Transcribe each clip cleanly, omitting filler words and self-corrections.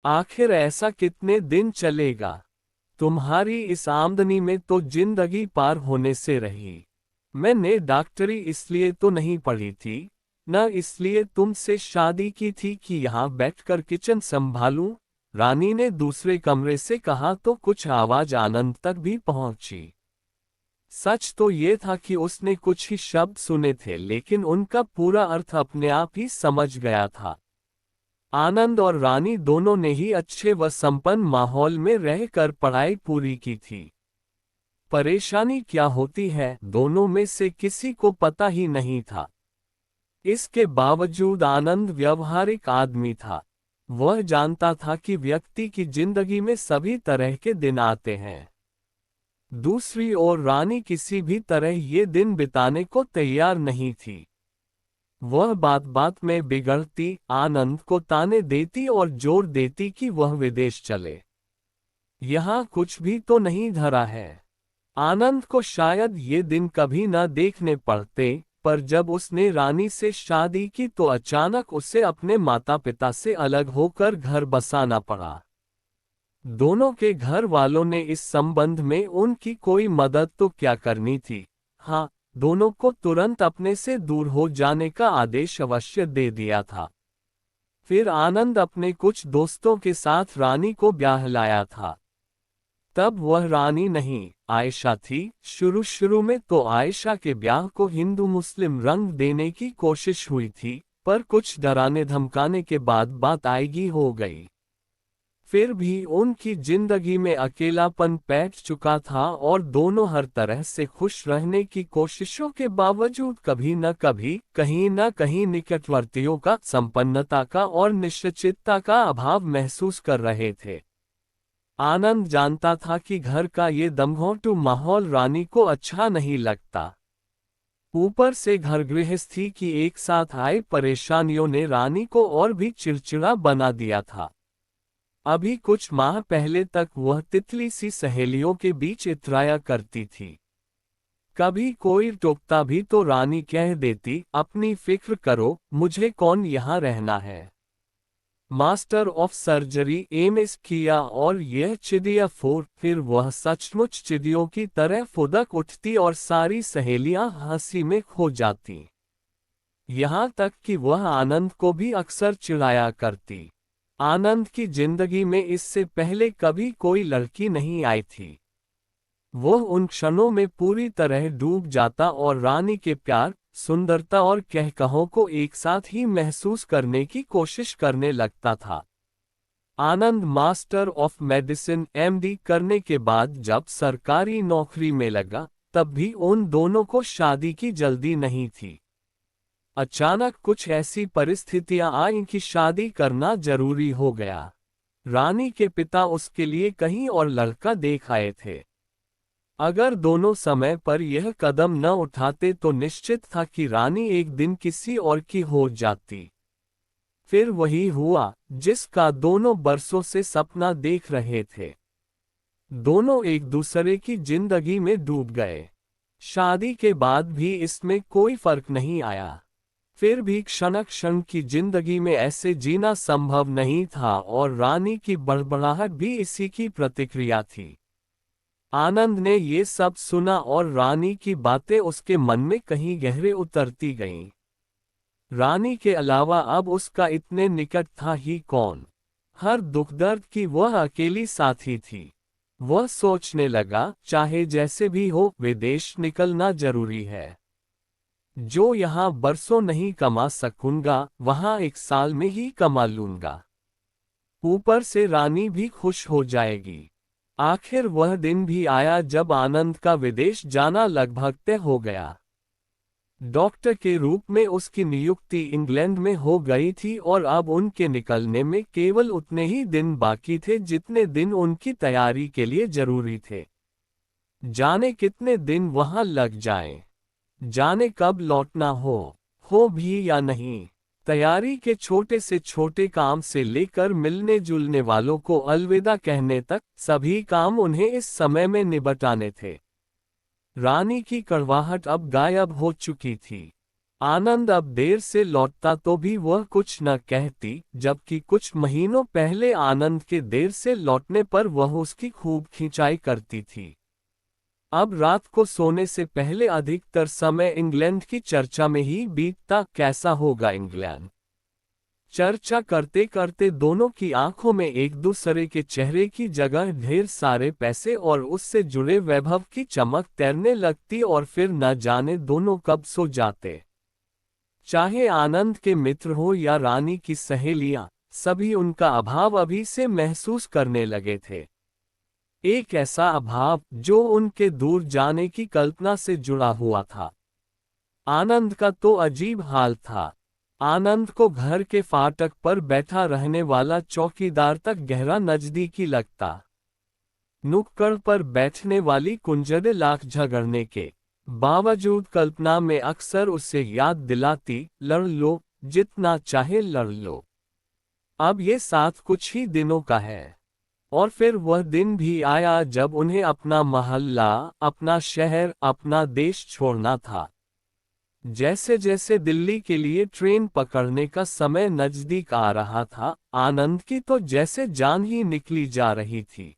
आखिर ऐसा कितने दिन चलेगा? तुम्हारी इस आमदनी में तो जिंदगी पार होने से रही। मैंने डॉक्टरी इसलिए तो नहीं पढ़ी थी, न इसलिए तुमसे शादी की थी कि यहाँ बैठकर किचन संभालूं। रानी ने दूसरे कमरे से कहा तो कुछ आवाज आनंद तक भी पहुंची। सच तो ये था कि उसने कुछ ही शब्द सुने थे, लेकिन उनका पूरा अर्थ अपने आप ही समझ गया था। आनंद और रानी दोनों ने ही अच्छे व संपन्न माहौल में रहकर पढ़ाई पूरी की थी। परेशानी क्या होती है, दोनों में से किसी को पता ही नहीं था। इसके बावजूद आनंद व्यवहारिक आदमी था। वह जानता था कि व्यक्ति की जिंदगी में सभी तरह के दिन आते हैं। दूसरी ओर रानी किसी भी तरह ये दिन बिताने को तैयार नहीं थी। वह बात बात में बिगड़ती, आनंद को ताने देती और जोर देती कि वह विदेश चले। यहाँ कुछ भी तो नहीं धरा है। आनंद को शायद ये दिन कभी न देखने पड़ते, पर जब उसने रानी से शादी की तो अचानक उसे अपने माता पिता से अलग होकर घर बसाना पड़ा। दोनों के घर वालों ने इस संबंध में उनकी कोई मदद तो क्या करनी थी, हाँ, दोनों को तुरंत अपने से दूर हो जाने का आदेश अवश्य दे दिया था। फिर आनंद अपने कुछ दोस्तों के साथ रानी को ब्याह लाया था। तब वह रानी नहीं, आयशा थी। शुरू में तो आयशा के ब्याह को हिंदू मुस्लिम रंग देने की कोशिश हुई थी, पर कुछ डराने धमकाने के बाद बात आएगी हो गई। फिर भी उनकी जिंदगी में अकेलापन बैठ चुका था और दोनों हर तरह से खुश रहने की कोशिशों के बावजूद कभी न कभी, कहीं न कहीं निकटवर्तियों का, संपन्नता का और निश्चितता का अभाव महसूस कर रहे थे। आनंद जानता था कि घर का ये दमघोंटू माहौल रानी को अच्छा नहीं लगता। ऊपर से घर गृहस्थी की एक साथ आई परेशानियों ने रानी को और भी चिड़चिड़ा बना दिया था। अभी कुछ माह पहले तक वह तितली सी सहेलियों के बीच इतराया करती थी। कभी कोई टोकता भी तो रानी कह देती, अपनी फिक्र करो, मुझे कौन यहाँ रहना है। मास्टर ऑफ सर्जरी एमएस किया और यह चिड़िया फोर। फिर वह सचमुच चिड़ियों की तरह फुदक उठती और सारी सहेलियां हंसी में खो जाती। यहाँ तक कि वह आनंद को भी अक्सर चिढ़ाया करती। आनंद की जिंदगी में इससे पहले कभी कोई लड़की नहीं आई थी। वह उन क्षणों में पूरी तरह डूब जाता और रानी के प्यार, सुंदरता और कहकहों को एक साथ ही महसूस करने की कोशिश करने लगता था। आनंद मास्टर ऑफ मेडिसिन एमडी करने के बाद जब सरकारी नौकरी में लगा, तब भी उन दोनों को शादी की जल्दी नहीं थी। अचानक कुछ ऐसी परिस्थितियां आईं कि शादी करना जरूरी हो गया। रानी के पिता उसके लिए कहीं और लड़का देख आए थे। अगर दोनों समय पर यह कदम न उठाते तो निश्चित था कि रानी एक दिन किसी और की हो जाती। फिर वही हुआ जिसका दोनों बरसों से सपना देख रहे थे। दोनों एक दूसरे की जिंदगी में डूब गए। शादी के बाद भी इसमें कोई फर्क नहीं आया। फिर भी क्षण क्षण की जिंदगी में ऐसे जीना संभव नहीं था और रानी की बड़बड़ाहट भी इसी की प्रतिक्रिया थी। आनंद ने ये सब सुना और रानी की बातें उसके मन में कहीं गहरे उतरती गईं। रानी के अलावा अब उसका इतने निकट था ही कौन। हर दुख दर्द की वह अकेली साथी थी। वह सोचने लगा, चाहे जैसे भी हो, विदेश निकलना जरूरी है। जो यहाँ बरसों नहीं कमा सकूंगा, वहाँ एक साल में ही कमा लूंगा। ऊपर से रानी भी खुश हो जाएगी। आखिर वह दिन भी आया जब आनंद का विदेश जाना लगभग तय हो गया। डॉक्टर के रूप में उसकी नियुक्ति इंग्लैंड में हो गई थी और अब उनके निकलने में केवल उतने ही दिन बाकी थे जितने दिन उनकी तैयारी के लिए जरूरी थे। जाने कितने दिन वहां लग जाएं, जाने कब लौटना हो भी या नहीं। तैयारी के छोटे से छोटे काम से लेकर मिलने जुलने वालों को अलविदा कहने तक सभी काम उन्हें इस समय में निपटाने थे। रानी की कड़वाहट अब गायब हो चुकी थी। आनंद अब देर से लौटता तो भी वह कुछ न कहती, जबकि कुछ महीनों पहले आनंद के देर से लौटने पर वह उसकी खूब खिंचाई करती थी। अब रात को सोने से पहले अधिकतर समय इंग्लैंड की चर्चा में ही बीतता। कैसा होगा इंग्लैंड? चर्चा करते करते दोनों की आंखों में एक दूसरे के चेहरे की जगह ढेर सारे पैसे और उससे जुड़े वैभव की चमक तैरने लगती और फिर न जाने दोनों कब सो जाते। चाहे आनंद के मित्र हो या रानी की सहेलियां, सभी उनका अभाव अभी से महसूस करने लगे थे। एक ऐसा अभाव जो उनके दूर जाने की कल्पना से जुड़ा हुआ था। आनंद का तो अजीब हाल था। आनंद को घर के फाटक पर बैठा रहने वाला चौकीदार तक गहरा नजदीकी लगता। नुक्कड़ पर बैठने वाली कुंजरे लाख झगड़ने के बावजूद कल्पना में अक्सर उसे याद दिलाती, लड़ लो, जितना चाहे लड़ लो। अब ये साथ कुछ ही दिनों का है। और फिर वह दिन भी आया जब उन्हें अपना मोहल्ला, अपना शहर, अपना देश छोड़ना था। जैसे जैसे दिल्ली के लिए ट्रेन पकड़ने का समय नजदीक आ रहा था, आनंद की तो जैसे जान ही निकली जा रही थी।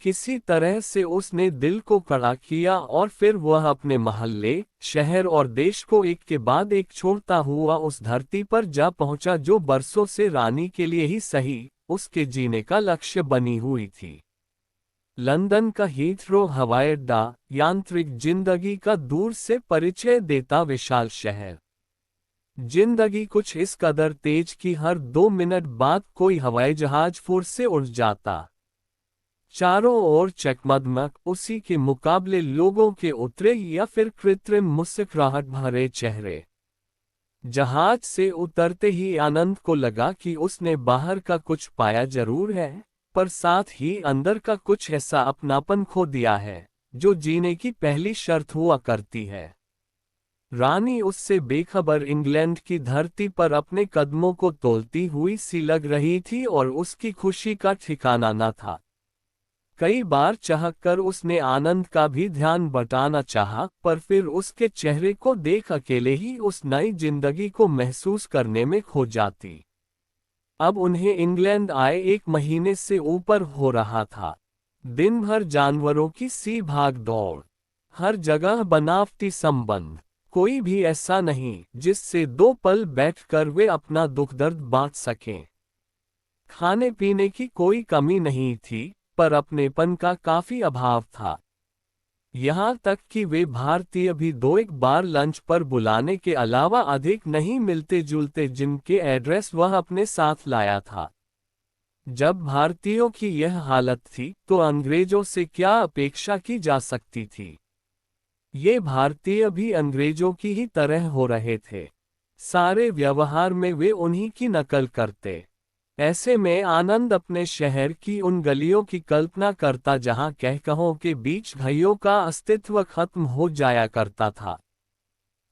किसी तरह से उसने दिल को कड़ा किया और फिर वह अपने मोहल्ले, शहर और देश को एक के बाद एक छोड़ता हुआ उस धरती पर जा पहुंचा जो बरसों से रानी के लिए ही सही, उसके जीने का लक्ष्य बनी हुई थी। लंदन का हीथ्रो हवाई अड्डा, यांत्रिक जिंदगी का दूर से परिचय देता विशाल शहर। जिंदगी कुछ इस कदर तेज कि हर 2 मिनट बाद कोई हवाई जहाज फुर से उड़ जाता। चारों ओर चकमकदमक, उसी के मुकाबले लोगों के उतरे या फिर कृत्रिम मुस्कुराहट भरे चेहरे। जहाज से उतरते ही आनंद को लगा कि उसने बाहर का कुछ पाया जरूर है, पर साथ ही अंदर का कुछ ऐसा अपनापन खो दिया है, जो जीने की पहली शर्त हुआ करती है। रानी उससे बेखबर इंग्लैंड की धरती पर अपने कदमों को तोलती हुई सी लग रही थी और उसकी खुशी का ठिकाना न था। कई बार चाहकर उसने आनंद का भी ध्यान बटाना चाहा, पर फिर उसके चेहरे को देख अकेले ही उस नई जिंदगी को महसूस करने में खो जाती। अब उन्हें इंग्लैंड आए 1 महीने से ऊपर हो रहा था। दिन भर जानवरों की सी भाग दौड़, हर जगह बनावटी संबंध, कोई भी ऐसा नहीं जिससे 2 पल बैठकर वे अपना दुख दर्द बांट सकें। खाने पीने की कोई कमी नहीं थी, पर अपनेपन का काफी अभाव था। यहाँ तक कि वे भारतीय भी 2-1 बार लंच पर बुलाने के अलावा अधिक नहीं मिलते जुलते, जिनके एड्रेस वह अपने साथ लाया था। जब भारतीयों की यह हालत थी, तो अंग्रेजों से क्या अपेक्षा की जा सकती थी? ये भारतीय भी अंग्रेजों की ही तरह हो रहे थे। सारे व्यवहार में वे उन्हीं की नकल करते। ऐसे में आनंद अपने शहर की उन गलियों की कल्पना करता जहां कहकहों के बीच भाइयों का अस्तित्व खत्म हो जाया करता था।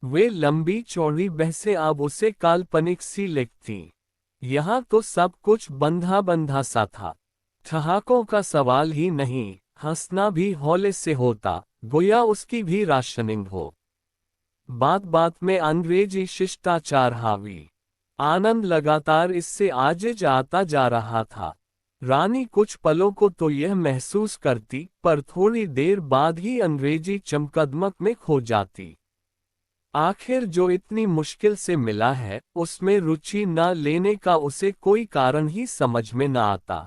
वे लंबी चौड़ी बहसें अब उसे काल्पनिक सी लगती। यहाँ तो सब कुछ बंधा बंधा सा था। ठहाकों का सवाल ही नहीं, हंसना भी हौले से होता, गोया उसकी भी राशनिंग हो। बात बात में अंग्रेजी शिष्टाचार हावी। आनंद लगातार इससे आजिज आता जा रहा था। रानी कुछ पलों को तो यह महसूस करती, पर थोड़ी देर बाद ही अंग्रेजी चमकदमक में खो जाती। आखिर जो इतनी मुश्किल से मिला है, उसमें रुचि न लेने का उसे कोई कारण ही समझ में न आता।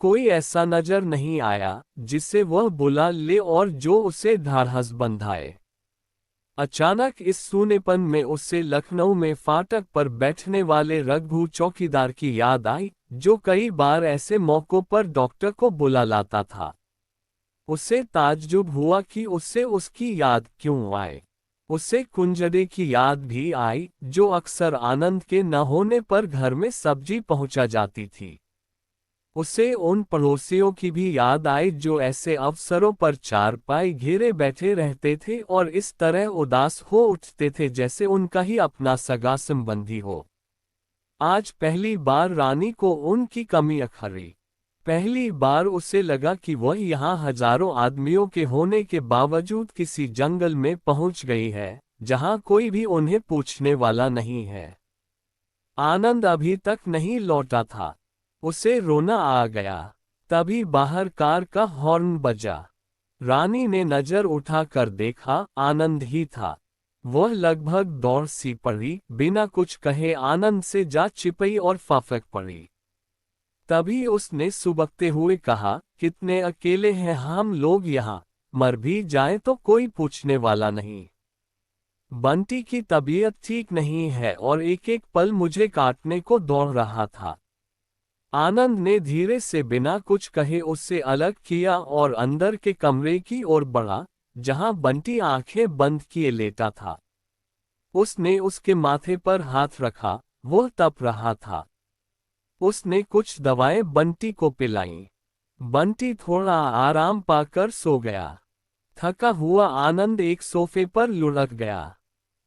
कोई ऐसा नजर नहीं आया जिसे वह बुला ले और जो उसे ढाढ़स बंधाए। अचानक इस सूनेपन में उसे लखनऊ में फाटक पर बैठने वाले रघु चौकीदार की याद आई, जो कई बार ऐसे मौकों पर डॉक्टर को बुला लाता था। उसे ताज्जुब हुआ कि उससे उसकी याद क्यों आए। उसे कुंजरे की याद भी आई, जो अक्सर आनंद के न होने पर घर में सब्जी पहुंचा जाती थी। उसे उन पड़ोसियों की भी याद आई जो ऐसे अवसरों पर चारपाई घेरे बैठे रहते थे और इस तरह उदास हो उठते थे जैसे उनका ही अपना सगा संबंधी हो। आज पहली बार रानी को उनकी कमी अखरी। पहली बार उसे लगा कि वह यहाँ हजारों आदमियों के होने के बावजूद किसी जंगल में पहुंच गई है, जहां कोई भी उन्हें पूछने वाला नहीं है। आनंद अभी तक नहीं लौटा था। उसे रोना आ गया। तभी बाहर कार का हॉर्न बजा। रानी ने नजर उठाकर देखा, आनंद ही था। वह लगभग दौड़ सी पड़ी, बिना कुछ कहे आनंद से जा चिपई और फाफक पड़ी। तभी उसने सुबकते हुए कहा, कितने अकेले हैं हम लोग यहाँ, मर भी जाए तो कोई पूछने वाला नहीं। बंटी की तबीयत ठीक नहीं है और एक एक पल मुझे काटने को दौड़ रहा था। आनंद ने धीरे से बिना कुछ कहे उससे अलग किया और अंदर के कमरे की ओर बढ़ा, जहां बंटी आंखें बंद किए लेटा था। उसने उसके माथे पर हाथ रखा, वह तप रहा था। उसने कुछ दवाएं बंटी को पिलाईं। बंटी थोड़ा आराम पाकर सो गया। थका हुआ आनंद एक सोफे पर लुढ़क गया।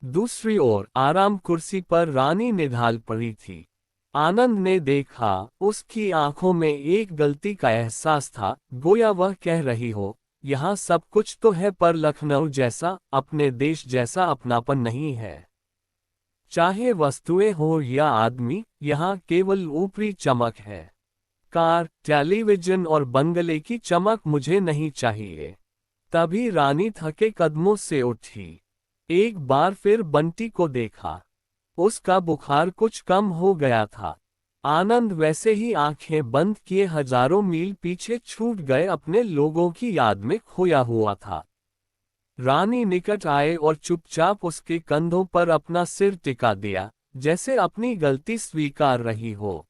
दूसरी ओर आराम कुर्सी पर रानी निढाल पड़ी थी। आनंद ने देखा, उसकी आंखों में एक गलती का एहसास था, गोया वह कह रही हो, यहाँ सब कुछ तो है पर लखनऊ जैसा, अपने देश जैसा अपनापन नहीं है। चाहे वस्तुएं हो या आदमी, यहाँ केवल ऊपरी चमक है। कार, टेलीविजन और बंगले की चमक मुझे नहीं चाहिए। तभी रानी थके कदमों से उठी। एक बार फिर बंटी को देखा। उसका बुखार कुछ कम हो गया था। आनंद वैसे ही आंखें बंद किए हजारों मील पीछे छूट गए अपने लोगों की याद में खोया हुआ था। रानी निकट आए और चुपचाप उसके कंधों पर अपना सिर टिका दिया, जैसे अपनी गलती स्वीकार रही हो।